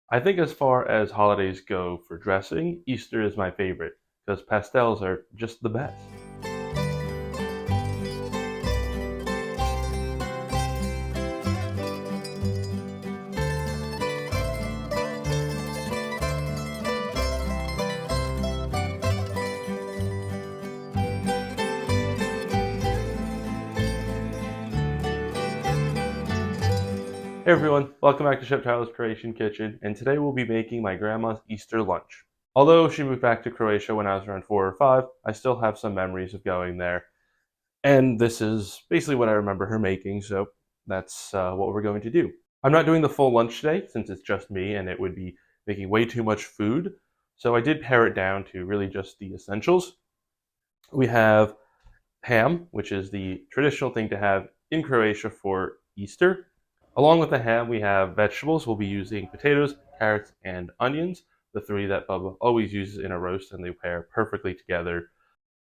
I think as far as holidays go for dressing, Easter is my favorite because pastels are just the best. Hey everyone, welcome back to Chef Tyler's Croatian Kitchen, and today we'll be making my grandma's Easter lunch. Although she moved back to Croatia when I was around 4 or 5, I still have some memories of going there, and this is basically what I remember her making, so that's what we're going to do. I'm not doing the full lunch today since it's just me and it would be making way too much food, so I did pare it down to really just the essentials. We have ham, which is the traditional thing to have in Croatia for Easter. Along with the ham, we have vegetables. We'll be using potatoes, carrots, and onions, the three that Bubba always uses in a roast, and they pair perfectly together.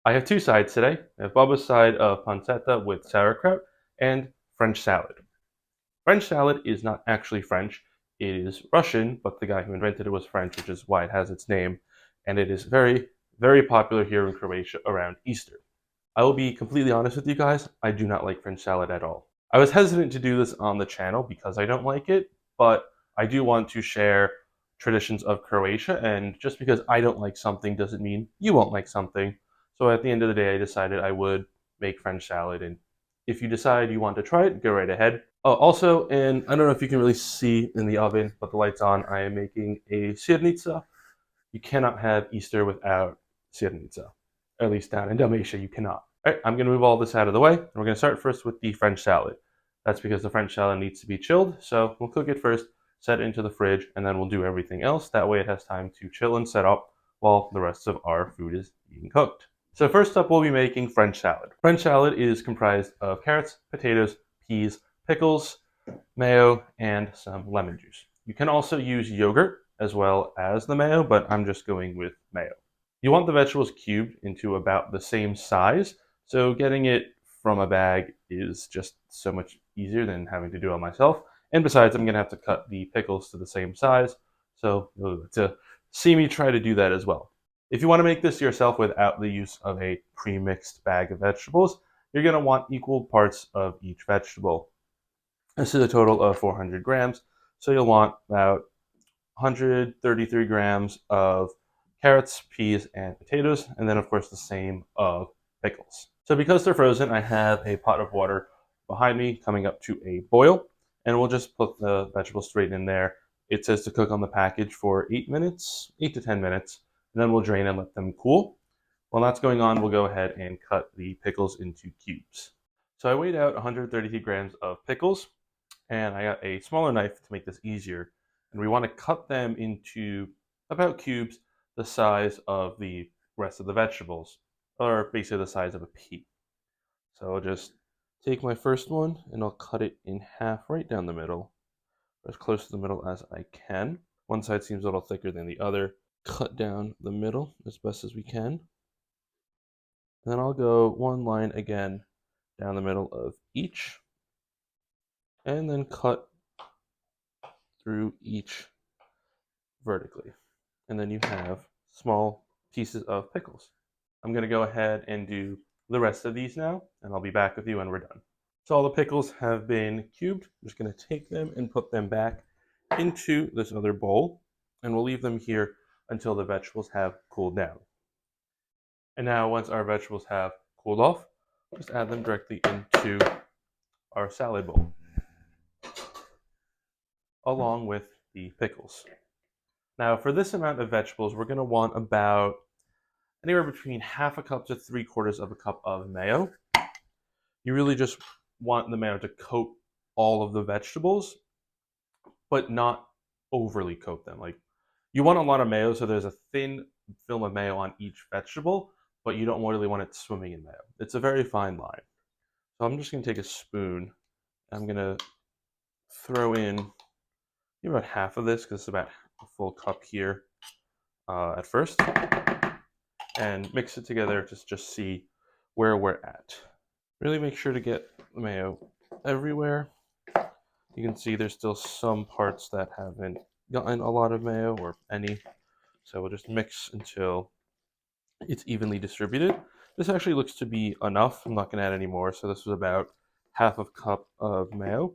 I have two sides today. I have Bubba's side of pancetta with sauerkraut and French salad. French salad is not actually French. It is Russian, but the guy who invented it was French, which is why it has its name. And it is very, very popular here in Croatia around Easter. I will be completely honest with you guys, I do not like French salad at all. I was hesitant to do this on the channel because I don't like it, but I do want to share traditions of Croatia, and just because I don't like something doesn't mean you won't like something. So at the end of the day, I decided I would make French salad, and if you decide you want to try it, go right ahead. Oh, also, and I don't know if you can really see in the oven, but the light's on, I am making a sirnica. You cannot have Easter without sirnica. At least down in Dalmatia, you cannot. All right, I'm going to move all this out of the way, and we're going to start first with the French salad. That's because the French salad needs to be chilled, so we'll cook it first, set it into the fridge, and then we'll do everything else. That way it has time to chill and set up while the rest of our food is being cooked. So first up, we'll be making French salad. French salad is comprised of carrots, potatoes, peas, pickles, mayo, and some lemon juice. You can also use yogurt as well as the mayo, but I'm just going with mayo. You want the vegetables cubed into about the same size, so getting it from a bag is just so much easier than having to do it myself. And besides, I'm going to have to cut the pickles to the same size, so to see me try to do that as well. If you want to make this yourself without the use of a pre-mixed bag of vegetables, you're going to want equal parts of each vegetable. This is a total of 400 grams, so you'll want about 133 grams of carrots, peas, and potatoes, and then of course the same of pickles. So because they're frozen, I have a pot of water behind me coming up to a boil, and we'll just put the vegetables straight in there. It says to cook on the package for 8 minutes, 8 to 10 minutes, and then we'll drain and let them cool. While that's going on, we'll go ahead and cut the pickles into cubes. So I weighed out 133 grams of pickles, and I got a smaller knife to make this easier. And we want to cut them into about cubes the size of the rest of the vegetables, or basically the size of a pea. So I'll just take my first one and I'll cut it in half right down the middle, as close to the middle as I can. One side seems a little thicker than the other. Cut down the middle as best as we can. And then I'll go one line again down the middle of each, and then cut through each vertically. And then you have small pieces of pickles. I'm going to go ahead and do the rest of these now, and I'll be back with you when we're done. So all the pickles have been cubed. I'm just going to take them and put them back into this other bowl, and we'll leave them here until the vegetables have cooled down. And now once our vegetables have cooled off, just add them directly into our salad bowl, along with the pickles. Now for this amount of vegetables, we're going to want about anywhere between half a cup to 3/4 of a cup of mayo. You really just want the mayo to coat all of the vegetables, but not overly coat them. Like, you want a lot of mayo, so there's a thin film of mayo on each vegetable, but you don't really want it swimming in mayo. It's a very fine line. So I'm just going to take a spoon. I'm going to throw in about half of this, because it's about a full cup here at first, and mix it together to just see where we're at. Really make sure to get the mayo everywhere. You can see there's still some parts that haven't gotten a lot of mayo or any. So we'll just mix until it's evenly distributed. This actually looks to be enough. I'm not going to add any more. So this was about half a cup of mayo.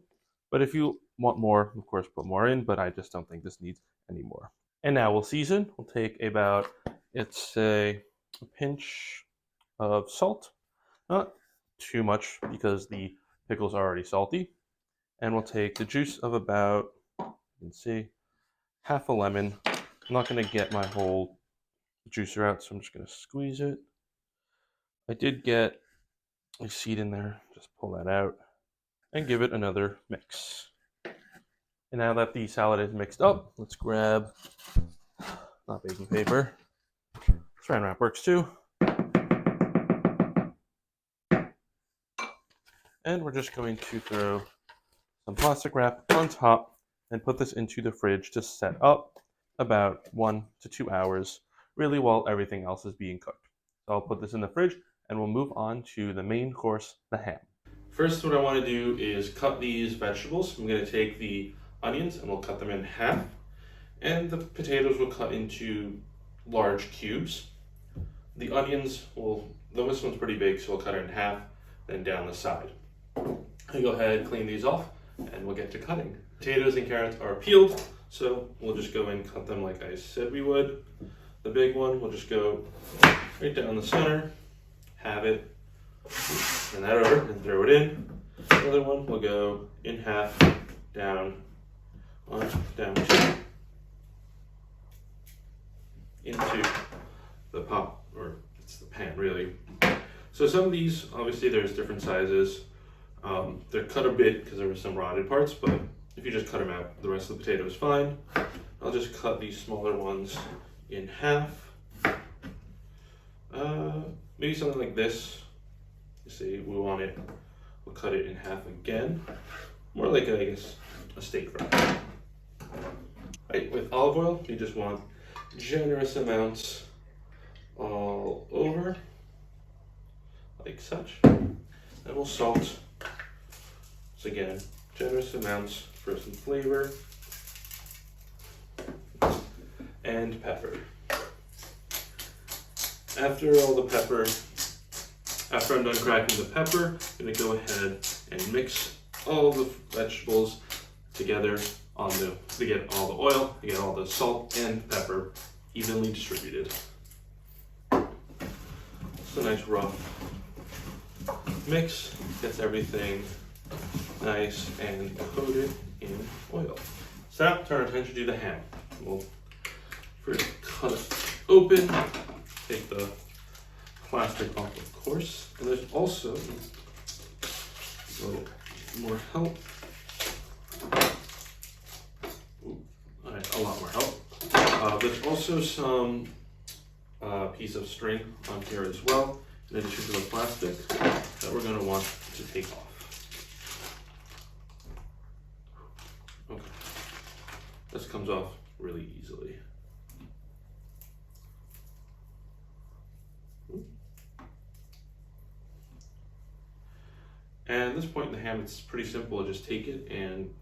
But if you want more, of course, put more in. But I just don't think this needs any more. And now we'll season. We'll take about, it's a pinch of salt. Not too much because the pickles are already salty. And we'll take the juice of about, you can see, half a lemon. I'm not going to get my whole juicer out, so I'm just going to squeeze it. I did get a seed in there. Just pull that out and give it another mix. And now that the salad is mixed up, let's grab, not baking paper, saran wrap works too. And we're just going to throw some plastic wrap on top and put this into the fridge to set up about 1 to 2 hours, really while everything else is being cooked. So I'll put this in the fridge and we'll move on to the main course, the ham. First, what I want to do is cut these vegetables. I'm going to take the onions and we'll cut them in half, and the potatoes will cut into large cubes. The onions this one's pretty big, so we'll cut it in half, then down the side. I go ahead and clean these off and we'll get to cutting. Potatoes and carrots are peeled, so we'll just go and cut them like I said we would. The big one, we'll just go right down the center, have it, turn that over and throw it in. The other one will go in half, down, one, down, two, into the pot, or it's the pan really. So some of these, obviously there's different sizes. They're cut a bit because there were some rotted parts, but if you just cut them out, the rest of the potato is fine. I'll just cut these smaller ones in half. Maybe something like this. You see, we want it, we'll cut it in half again. More like, I guess, a steak fry. Right, with olive oil, you just want generous amounts all over, like such. And we'll salt. So again, generous amounts for some flavor. And pepper. After I'm done cracking the pepper, I'm gonna go ahead and mix all the vegetables together to get all the oil, to get all the salt and pepper evenly distributed. It's a nice rough mix, gets everything nice and coated in oil. So now turn our attention to the ham. We'll first cut it open, take the plastic off, of course, and there's also a little more help. A lot more help. There's also some piece of string on here as well, in addition to the plastic, that we're going to want to take off. Okay, this comes off really easily. And at this point in the ham, it's pretty simple. Just take it and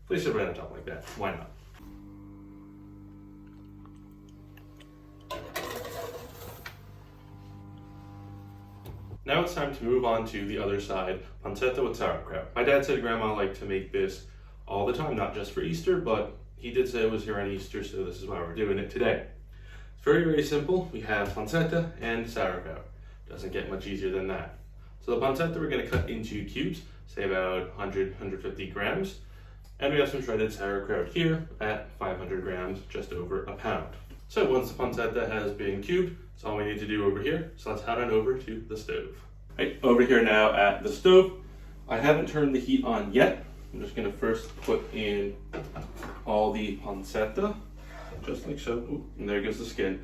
place it right on top like that. Why not? Now it's time to move on to the other side, pancetta with sauerkraut. My dad said Grandma liked to make this all the time, not just for Easter, but he did say it was here on Easter, so this is why we're doing it today. It's very, very simple. We have pancetta and sauerkraut. Doesn't get much easier than that. So the pancetta we're going to cut into cubes, say about 100, 150 grams. And we have some shredded sauerkraut here at 500 grams, just over a pound. So once the pancetta has been cubed, that's all we need to do over here. So let's head on over to the stove. Right, over here now at the stove. I haven't turned the heat on yet. I'm just going to first put in all the pancetta, just like so. Ooh, and there goes the skin.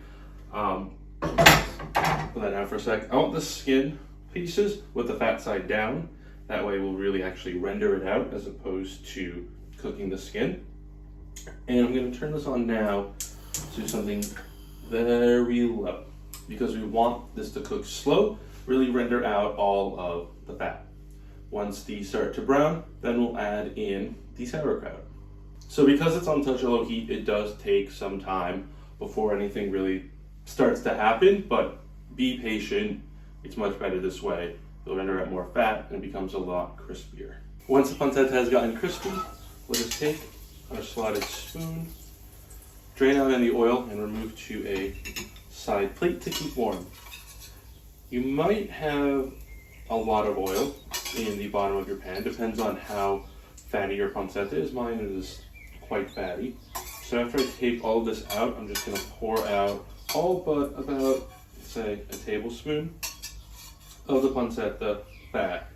Put that down for a sec. I want the skin pieces with the fat side down. That way we'll really actually render it out as opposed to cooking the skin. And I'm going to turn this on now to something very low because we want this to cook slow, really render out all of the fat. Once these start to brown, then we'll add in the sauerkraut. So because it's on such a low heat, it does take some time before anything really starts to happen, but be patient. It's much better this way. You'll render out more fat and it becomes a lot crispier. Once the pancetta has gotten crispy, we'll just take our slotted spoon, drain out any oil, and remove to a side plate to keep warm. You might have a lot of oil in the bottom of your pan. Depends on how fatty your pancetta is. Mine is quite fatty. So after I take all of this out, I'm just going to pour out all but about, say, a tablespoon of the pancetta back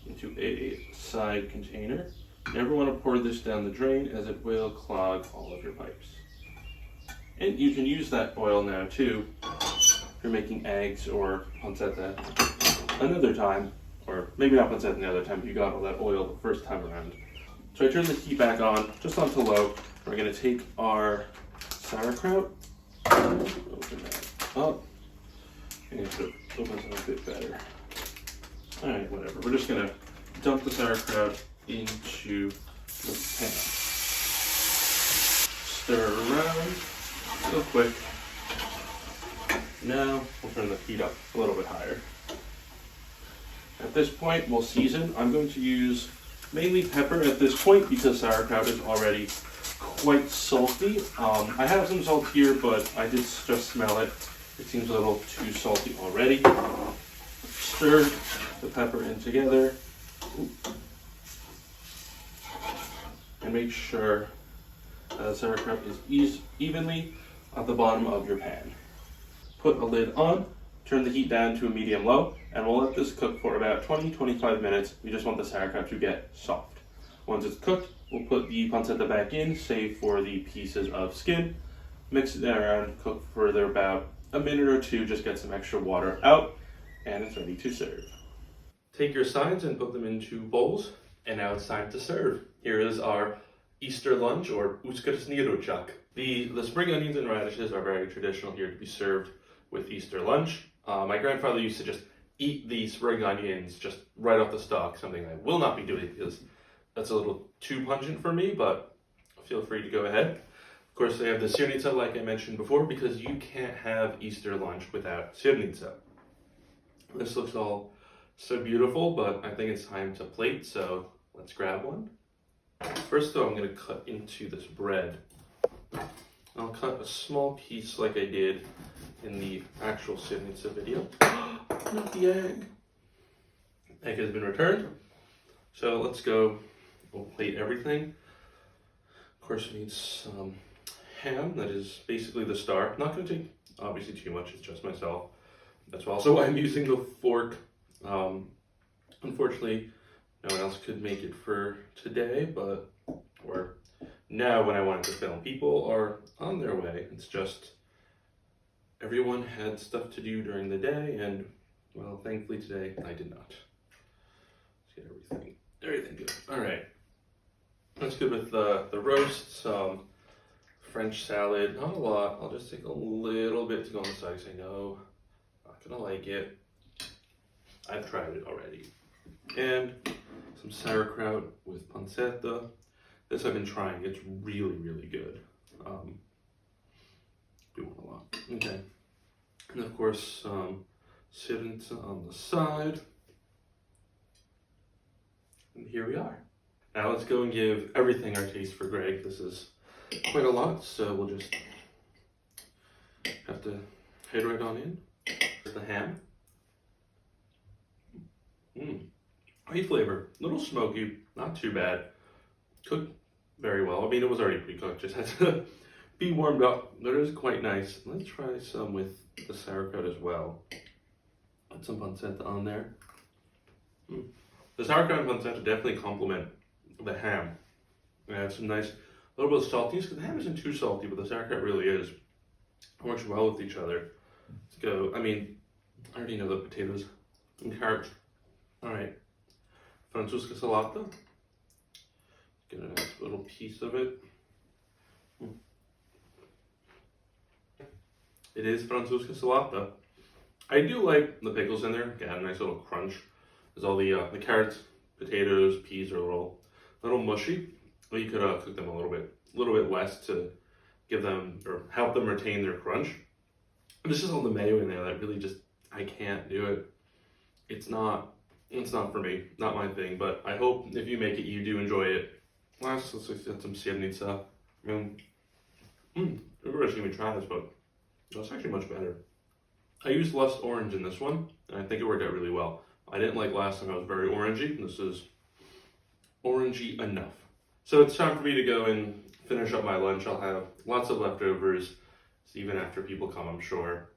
into a side container. You never want to pour this down the drain as it will clog all of your pipes. And you can use that oil now too if you're making eggs or pancetta another time, or maybe not pancetta the other time, but you got all that oil the first time around. So I turn the heat back on, just onto low. We're going to take our sauerkraut, open that up, and it opens up a bit better. Alright, whatever. We're just going to dump the sauerkraut into the pan. Stir around real quick. Now we'll turn the heat up a little bit higher. At this point, we'll season. I'm going to use mainly pepper at this point because sauerkraut is already quite salty. I have some salt here, but I did just smell it. It seems a little too salty already. Stir the pepper in together. And make sure the sauerkraut is evenly at the bottom of your pan. Put a lid on, turn the heat down to a medium-low, and we'll let this cook for about 20-25 minutes. We just want the sauerkraut to get soft. Once it's cooked, we'll put the pancetta back in, save for the pieces of skin. Mix it around, cook for about a minute or two, just get some extra water out, and it's ready to serve. Take your sides and put them into bowls, and now it's time to serve. Here is our Easter lunch, or Uskrs niručak. The spring onions and radishes are very traditional here to be served with Easter lunch. My grandfather used to just eat the spring onions just right off the stalk, something I will not be doing because that's a little too pungent for me, but feel free to go ahead. Of course, they have the sirnica, like I mentioned before, because you can't have Easter lunch without sirnica. This looks all so beautiful, but I think it's time to plate, so let's grab one. First, though, I'm going to cut into this bread. I'll cut a small piece like I did in the actual sirnica video. Not the egg. Egg has been returned. So let's go. We'll plate everything. Of course, we need some ham. That is basically the star. Not going to take obviously too much. It's just myself. That's also why I'm using the fork. Unfortunately, no one else could make it for today, or now when I wanted to film. People are on their way. It's just everyone had stuff to do during the day, and well, thankfully today I did not. Let's get everything good. All right, that's good with the roast. Some French salad, not a lot. I'll just take a little bit to go on the side because I know I'm not gonna like it. I've tried it already. And some sauerkraut with pancetta. This I've been trying. It's really, really good. Do want a lot. Okay. And of course, some sriracha on the side. And here we are. Now let's go and give everything our taste for Greg. This is quite a lot, so we'll just have to head right on in. The ham. Great flavor. A little smoky, not too bad. Cooked very well. I mean, it was already pre-cooked, just had to be warmed up. But it is quite nice. Let's try some with the sauerkraut as well. Put some pancetta on there. The sauerkraut and pancetta definitely complement the ham. And have some nice, a little bit of saltiness, because the ham isn't too salty, but the sauerkraut really is. It works well with each other. Let's go. I mean, I already know the potatoes and carrots. All right. Francuska salata. Get a nice little piece of it. It is Francuska salata. I do like the pickles in there. Get a nice little crunch. There's all the carrots, potatoes, peas are a little mushy. Or you could cook them a little bit less to give them or help them retain their crunch. But it's just all the mayo in there that really just I can't do it. It's not for me, not my thing. But I hope if you make it, you do enjoy it. Let's get some sirnica. Everybody's gonna try this, but that's actually much better. I used less orange in this one, and I think it worked out really well. I didn't like last time I was very orangey. This is orangey enough. So it's time for me to go and finish up my lunch. I'll have lots of leftovers, even after people come, I'm sure.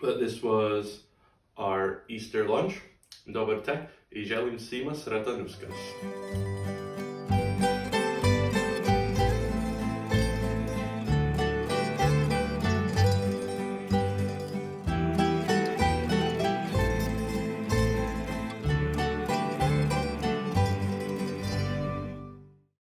But this was our Easter lunch. Dobar tek I želim svima Sretan Uskrs.